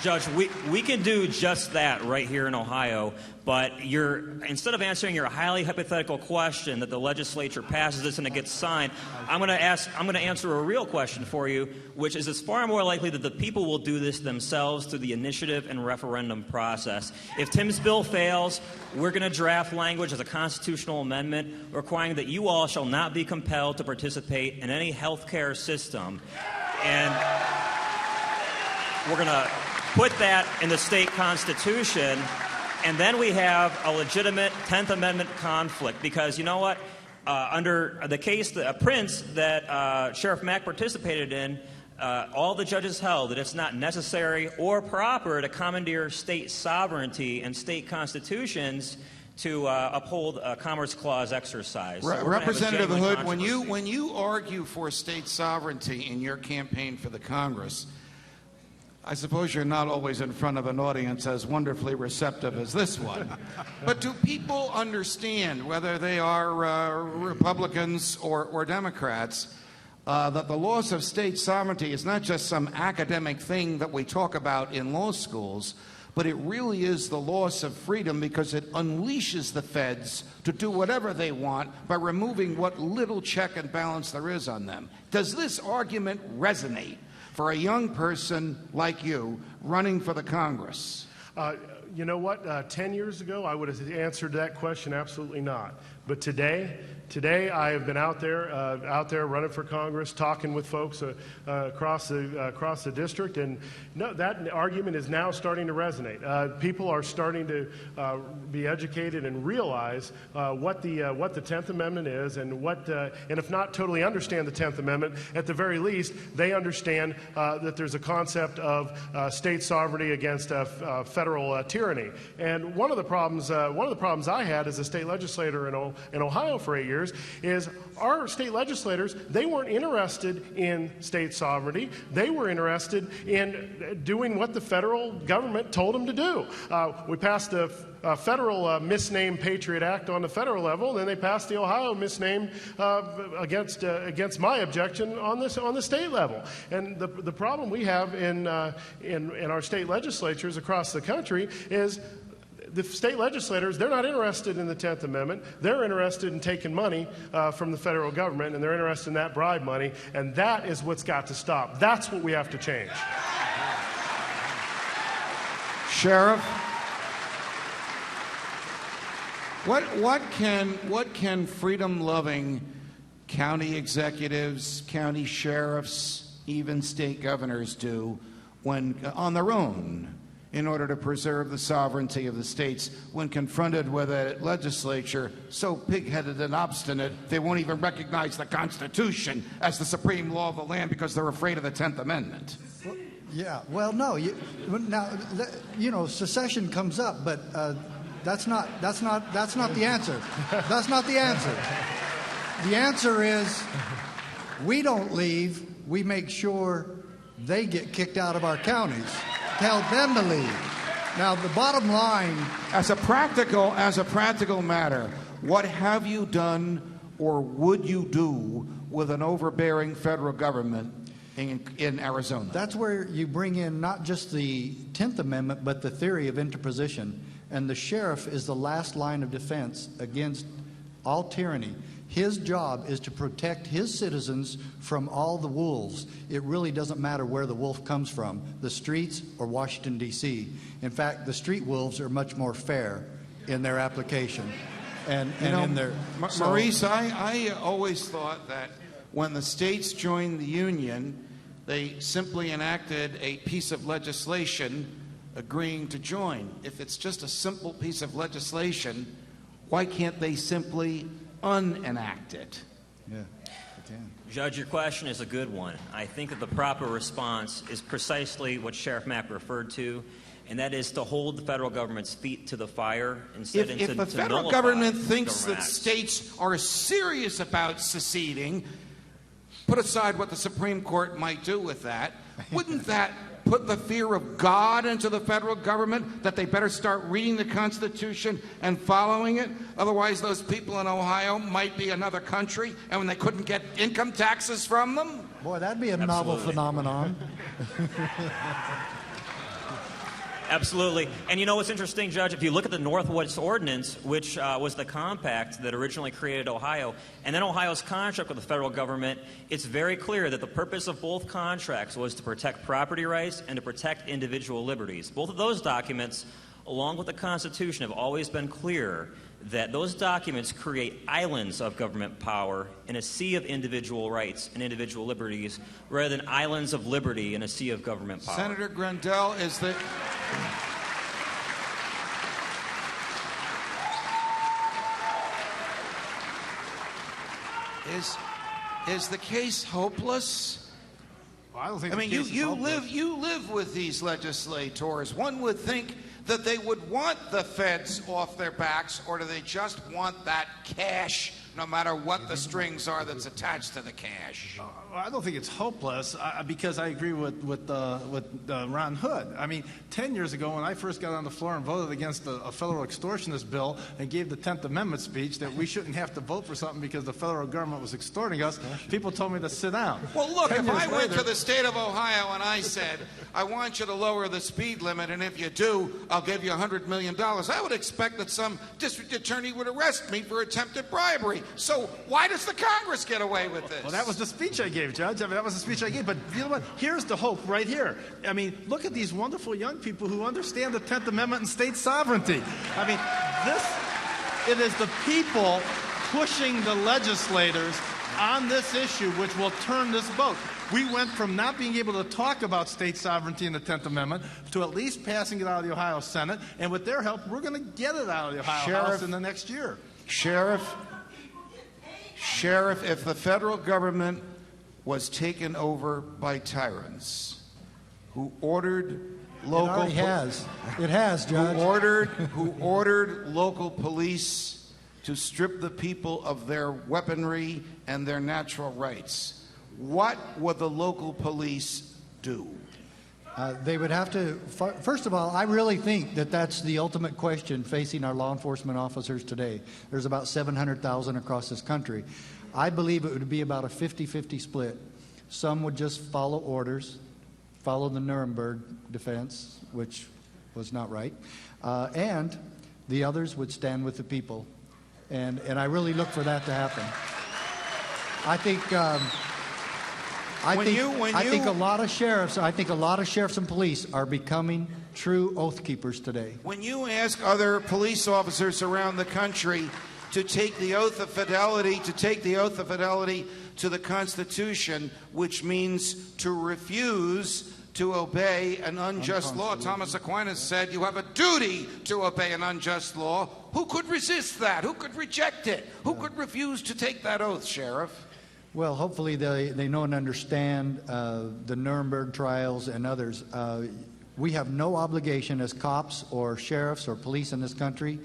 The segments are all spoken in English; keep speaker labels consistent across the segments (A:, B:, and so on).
A: Judge, we can do just that right here in Ohio, but instead of answering your highly hypothetical question that the legislature passes this and it gets signed, I'm going to answer a real question for you, which is it's far more likely that the people will do this themselves through the initiative and referendum process. If Tim's bill fails, we're going to draft language as a constitutional amendment requiring that you all shall not be compelled to participate in any health care system. And we're going to put that in the state constitution, and then we have a legitimate 10th Amendment conflict. Because you know what? Under the case, Prince, that Sheriff Mack participated in, all the judges held that it's not necessary or proper to commandeer state sovereignty and state constitutions to uphold a Commerce Clause exercise. So
B: Representative Hood, when you argue for state sovereignty in your campaign for the Congress, I suppose you're not always in front of an audience as wonderfully receptive as this one. But do people understand, whether they are Republicans or Democrats, that the loss of state sovereignty is not just some academic thing that we talk about in law schools, but it really is the loss of freedom because it unleashes the feds to do whatever they want by removing what little check and balance there is on them? Does this argument resonate for a young person like you running for the Congress?
C: You know what? 10 years ago, I would have answered that question absolutely not. But today I have been out there running for Congress, talking with folks across the district, and no, that argument is now starting to resonate. People are starting to be educated and realize what the 10th Amendment is, and and if not totally understand the 10th Amendment, at the very least they understand that there's a concept of state sovereignty against federal tyranny. And one of the problems I had as a state legislator in Ohio for 8 years is our state legislators, they weren't interested in state sovereignty. They were interested in doing what the federal government told them to do. We passed the federal misnamed Patriot Act on the federal level, and then they passed the Ohio misname against my objection on the state level. And the problem we have in our state legislatures across the country is the state legislators, they're not interested in the 10th Amendment. They're interested in taking money from the federal government, and they're interested in that bribe money, and that is what's got to stop. That's what we have to change.
B: Sheriff, what can freedom-loving county executives, county sheriffs, even state governors do when on their own in order to preserve the sovereignty of the states when confronted with a legislature so pig-headed and obstinate they won't even recognize the Constitution as the supreme law of the land because they're afraid of the 10th Amendment?
D: Yeah, well, no. Secession comes up, but that's not the answer. That's not the answer. The answer is we don't leave. We make sure they get kicked out of our counties. Tell them to leave. Now, the bottom line,
B: as a practical matter, what have you done or would you do with an overbearing federal government in Arizona?
D: That's where you bring in not just the 10th Amendment, but the theory of interposition. And the sheriff is the last line of defense against all tyranny. His job is to protect his citizens from all the wolves. It really doesn't matter where the wolf comes from, the streets or Washington, D.C. In fact, the street wolves are much more fair in their application.
B: Maurice, I always thought that when the states joined the Union, they simply enacted a piece of legislation agreeing to join. If it's just a simple piece of legislation, why can't they simply unenact it?
D: Yeah, I can.
A: Judge, your question is a good one. I think that the proper response is precisely what Sheriff Mack referred to, and that is to hold the federal government's feet to the fire instead of
B: if the federal government thinks that states are serious about seceding, put aside what the Supreme Court might do with that, wouldn't that put the fear of God into the federal government that they better start reading the Constitution and following it? Otherwise, those people in Ohio might be another country, and when they couldn't get income taxes from them?
D: Boy, that'd be a novel phenomenon.
A: Absolutely. And you know what's interesting, Judge? If you look at the Northwoods Ordinance, which was the compact that originally created Ohio, and then Ohio's contract with the federal government, it's very clear that the purpose of both contracts was to protect property rights and to protect individual liberties. Both of those documents, along with the Constitution, have always been clear that those documents create islands of government power in a sea of individual rights and individual liberties, rather than islands of liberty in a sea of government power.
B: Senator Grandel, is the case hopeless?
E: Well, I don't think
B: I mean,
E: the case is hopeless.
B: you live with these legislators. One would think that they would want the feds off their backs, or do they just want that cash, no matter what the strings are that's attached to the cash?
E: I don't think it's hopeless because I agree with Ron Hood. I mean, 10 years ago when I first got on the floor and voted against a federal extortionist bill and gave the 10th Amendment speech that we shouldn't have to vote for something because the federal government was extorting us, people told me to sit down.
B: Well, look,
E: 10
B: if
E: years
B: I went
E: later-
B: to the state of Ohio and I said, I want you to lower the speed limit, and if you do, I'll give you $100 million, I would expect that some district attorney would arrest me for attempted bribery. So why does the Congress get away with this?
E: Well, that was the speech I gave, Judge. I mean, that was the speech I gave. But you know what? Here's the hope right here. I mean, look at these wonderful young people who understand the 10th Amendment and state sovereignty. I mean, it is the people pushing the legislators on this issue which will turn this vote. We went from not being able to talk about state sovereignty in the 10th Amendment to at least passing it out of the Ohio Senate. And with their help, we're going to get it out of the Ohio House in the next year.
B: Sheriff, if the federal government was taken over by tyrants who ordered local...
D: It already has. It has, Judge.
B: who ordered local police to strip the people of their weaponry and their natural rights, what would the local police do?
D: They would have to, first of all, I really think that that's the ultimate question facing our law enforcement officers today. There's about 700,000 across this country. I believe it would be about a 50-50 split. Some would just follow orders, follow the Nuremberg defense, which was not right, and the others would stand with the people. And I really look for that to happen. I think a lot of sheriffs and police are becoming true oath keepers today.
B: When you ask other police officers around the country to take the oath of fidelity, to the Constitution, which means to refuse to obey an unjust law. Thomas Aquinas said you have a duty to obey an unjust law. Who could resist that? Who could reject it? Who could refuse to take that oath, Sheriff?
D: Well, hopefully they know and understand the Nuremberg trials and others. We have no obligation as cops or sheriffs or police in this country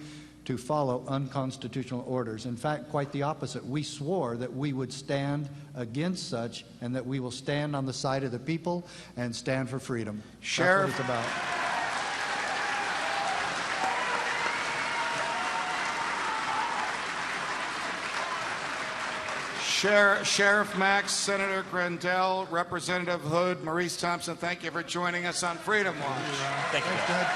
D: to follow unconstitutional orders. In fact, quite the opposite. We swore that we would stand against such and that we will stand on the side of the people and stand for freedom.
B: Sheriff,
D: that's what it's about.
B: Sheriff Max, Senator Grandel, Representative Hood, Maurice Thompson, thank you for joining us on Freedom Watch.
A: Thank you, Judge.